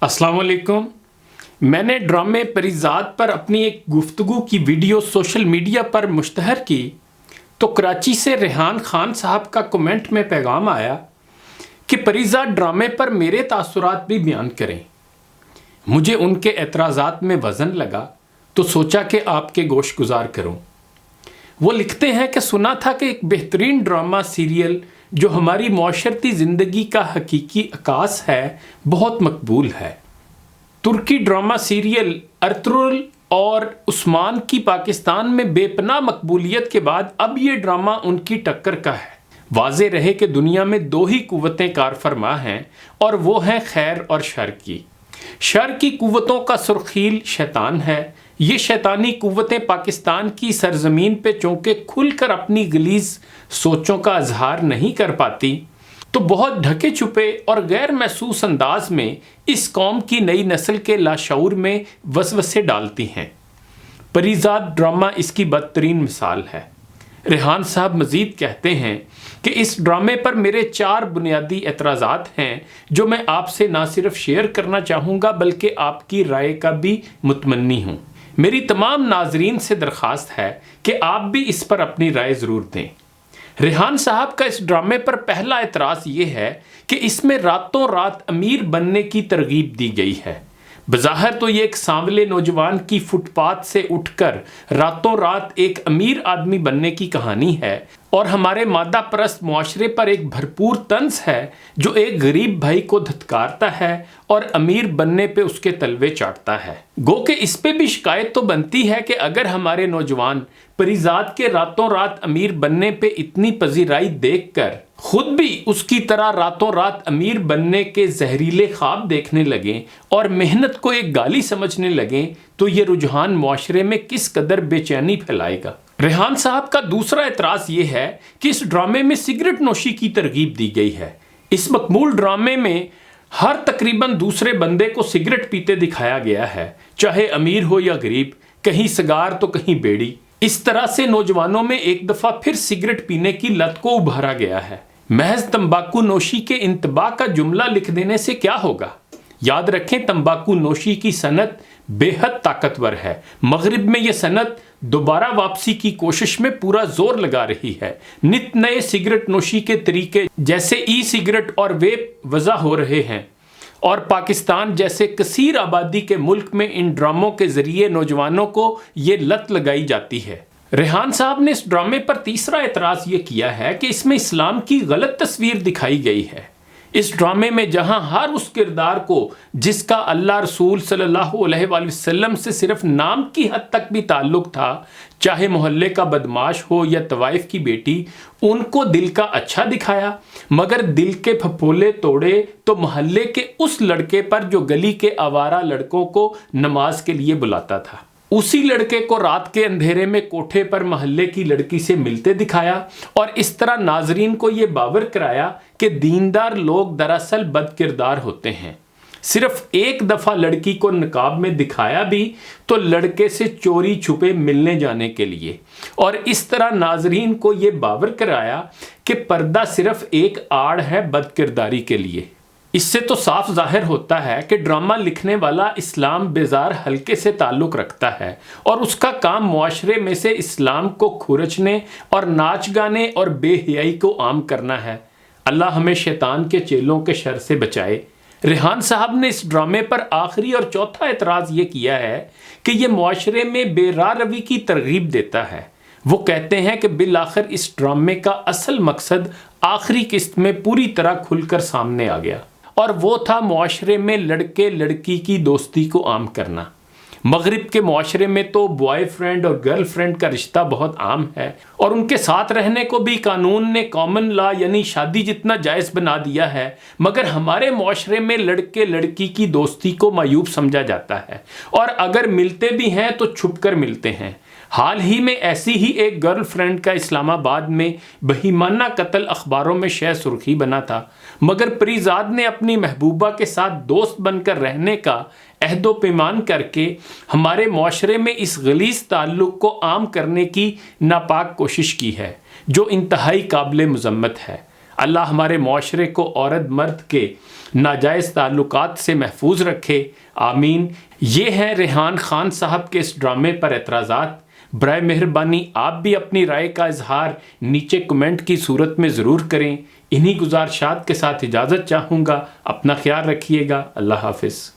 अस्सलाम वालेकुम। मैंने ड्रामे परिजात पर अपनी एक गुफ्तगू की वीडियो सोशल मीडिया पर मुश्तहर की तो कराची से रेहान खान साहब का कमेंट में पैगाम आया कि परिजात ड्रामे पर मेरे तासुरात भी बयान करें। मुझे उनके एतराज़ात में वज़न लगा तो सोचा कि आपके गोश गुजार करूं। वो लिखते हैं कि सुना था कि एक बेहतरीन ड्रामा सीरियल जो हमारी माशरती ज़िंदगी का हकीकी अकास है बहुत मकबूल है। तुर्की ड्रामा सीरियल अर्तुगरुल और उस्मान की पाकिस्तान में बेपनाह मकबूलियत के बाद अब ये ड्रामा उनकी टक्कर का है। वाज़े रहे कि दुनिया में दो ही कुव्वतें कारफरमा हैं और वो हैं खैर और शर की। शर की कुव्वतों का सुर्खील शैतान है। ये शैतानी कुव्वतें पाकिस्तान की सरजमीन पे चूँकि खुलकर अपनी गलीज़ सोचों का इजहार नहीं कर पाती तो बहुत ढके छुपे और गैर महसूस अंदाज में इस कौम की नई नस्ल के लाशऊर में वसवसे डालती हैं। परिजात ड्रामा इसकी बदतरीन मिसाल है। रेहान साहब मज़ीद कहते हैं कि इस ड्रामे पर मेरे 4 बुनियादी एतराज़ात हैं जो मैं आपसे ना सिर्फ शेयर करना चाहूँगा बल्कि आपकी राय का भी मुतमन्नी हूँ। मेरी तमाम नाजरीन से दरख्वास्त है कि आप भी इस पर अपनी राय ज़रूर दें। रेहान साहब का इस ड्रामे पर पहला एतराज़ ये है कि इसमें रातों रात अमीर बनने की तरगीब दी गई है। बज़ाहिर तो ये एक सांवले नौजवान की फुटपाथ से उठकर रातों रात एक अमीर आदमी बनने की कहानी है और हमारे मादा परस्त मुआशरे पर एक भरपूर तंज है जो एक गरीब भाई को धत्कारता है और अमीर बनने पे उसके तलवे चाटता है। गो के इस पे भी शिकायत तो बनती है कि अगर हमारे नौजवान परिजात के रातों रात अमीर बनने पे इतनी पजीराई देखकर खुद भी उसकी तरह रातों रात अमीर बनने के जहरीले ख्वाब देखने लगें और मेहनत को एक गाली समझने लगें तो ये रुझान मुआशरे में किस कदर बेचैनी फैलाएगा। रेहान साहब का दूसरा एतराज़ ये है कि इस ड्रामे में सिगरेट नोशी की तरगीब दी गई है। इस मकबूल ड्रामे में हर तकरीबन दूसरे बंदे को सिगरेट पीते दिखाया गया है, चाहे अमीर हो या गरीब, कहीं सिगार तो कहीं बेड़ी। इस तरह से नौजवानों में एक दफ़ा फिर सिगरेट पीने की लत को उभारा गया है। महज तंबाकू नोशी के इंतबा का जुमला लिख देने से क्या होगा। याद रखें, तंबाकू नोशी की सनत बेहद ताकतवर है। मगरिब में यह सनत दोबारा वापसी की कोशिश में पूरा जोर लगा रही है। नित नए सिगरेट नोशी के तरीके जैसे ई सिगरेट और वेप वज़ा हो रहे हैं और पाकिस्तान जैसे कसीर आबादी के मुल्क में इन ड्रामों के ज़रिए नौजवानों को ये लत लगाई जाती है। रेहान साहब ने इस ड्रामे पर तीसरा एतराज़ ये किया है कि इसमें इस्लाम की गलत तस्वीर दिखाई गई है। इस ड्रामे में जहां हर उस किरदार को जिसका अल्लाह रसूल सल्लल्लाहु अलैहि वसल्लम से सिर्फ नाम की हद तक भी ताल्लुक़ था, चाहे मोहल्ले का बदमाश हो या तवाइफ की बेटी, उनको दिल का अच्छा दिखाया मगर दिल के फफोले तोड़े तो मोहल्ले के उस लड़के पर जो गली के आवारा लड़कों को नमाज के लिए बुलाता था। उसी लड़के को रात के अंधेरे में कोठे पर मोहल्ले की लड़की से मिलते दिखाया और इस तरह नाजरीन को ये बावर कराया कि दीनदार लोग दरअसल बदकिरदार होते हैं। सिर्फ एक दफ़ा लड़की को नकाब में दिखाया भी तो लड़के से चोरी छुपे मिलने जाने के लिए, और इस तरह नाजरीन को ये बावर कराया कि पर्दा सिर्फ एक आड़ है बदकिरदारी के लिए। इससे तो साफ जाहिर होता है कि ड्रामा लिखने वाला इस्लाम बेजार हल्के से ताल्लुक़ रखता है और उसका काम मुआशरे में से इस्लाम को खुरचने और नाच गाने और बेहयाई को आम करना है। अल्लाह हमें शैतान के चेलों के शर से बचाए। रेहान साहब ने इस ड्रामे पर आखिरी और चौथा एतराज़ ये किया है कि ये मुआशरे में बेराह रवी की तरगीब देता है। वो कहते हैं कि बिल आखिर इस ड्रामे का असल मकसद आखिरी किस्त में पूरी तरह खुलकर सामने आ गया और वो था मुआशरे में लड़के लड़की की दोस्ती को आम करना। मगरिब के मुआशरे में तो बॉयफ्रेंड और गर्लफ्रेंड का रिश्ता बहुत आम है और उनके साथ रहने को भी कानून ने कॉमन लॉ यानी शादी जितना जायज़ बना दिया है, मगर हमारे मुआशरे में लड़के लड़की की दोस्ती को मायूब समझा जाता है और अगर मिलते भी हैं तो छुप कर मिलते हैं। हाल ही में ऐसी ही एक गर्लफ्रेंड का इस्लामाबाद में बहीमाना कत्ल अखबारों में शह सुर्खी बना था, मगर परिजात ने अपनी महबूबा के साथ दोस्त बनकर रहने का अहदो पैमान करके हमारे मुआशरे में इस गलीज़ ताल्लुक़ को आम करने की नापाक कोशिश की है जो इंतहाई काबिल मज़म्मत है। अल्लाह हमारे मुआशरे को औरत मर्द के ناجائز تعلقات سے محفوظ رکھے، آمین۔ یہ ہیں ریحان خان صاحب کے اس ڈرامے پر اعتراضات۔ برائے مہربانی آپ بھی اپنی رائے کا اظہار نیچے کمنٹ کی صورت میں ضرور کریں۔ انہی گزارشات کے ساتھ اجازت چاہوں گا۔ اپنا خیال رکھیے گا۔ اللہ حافظ۔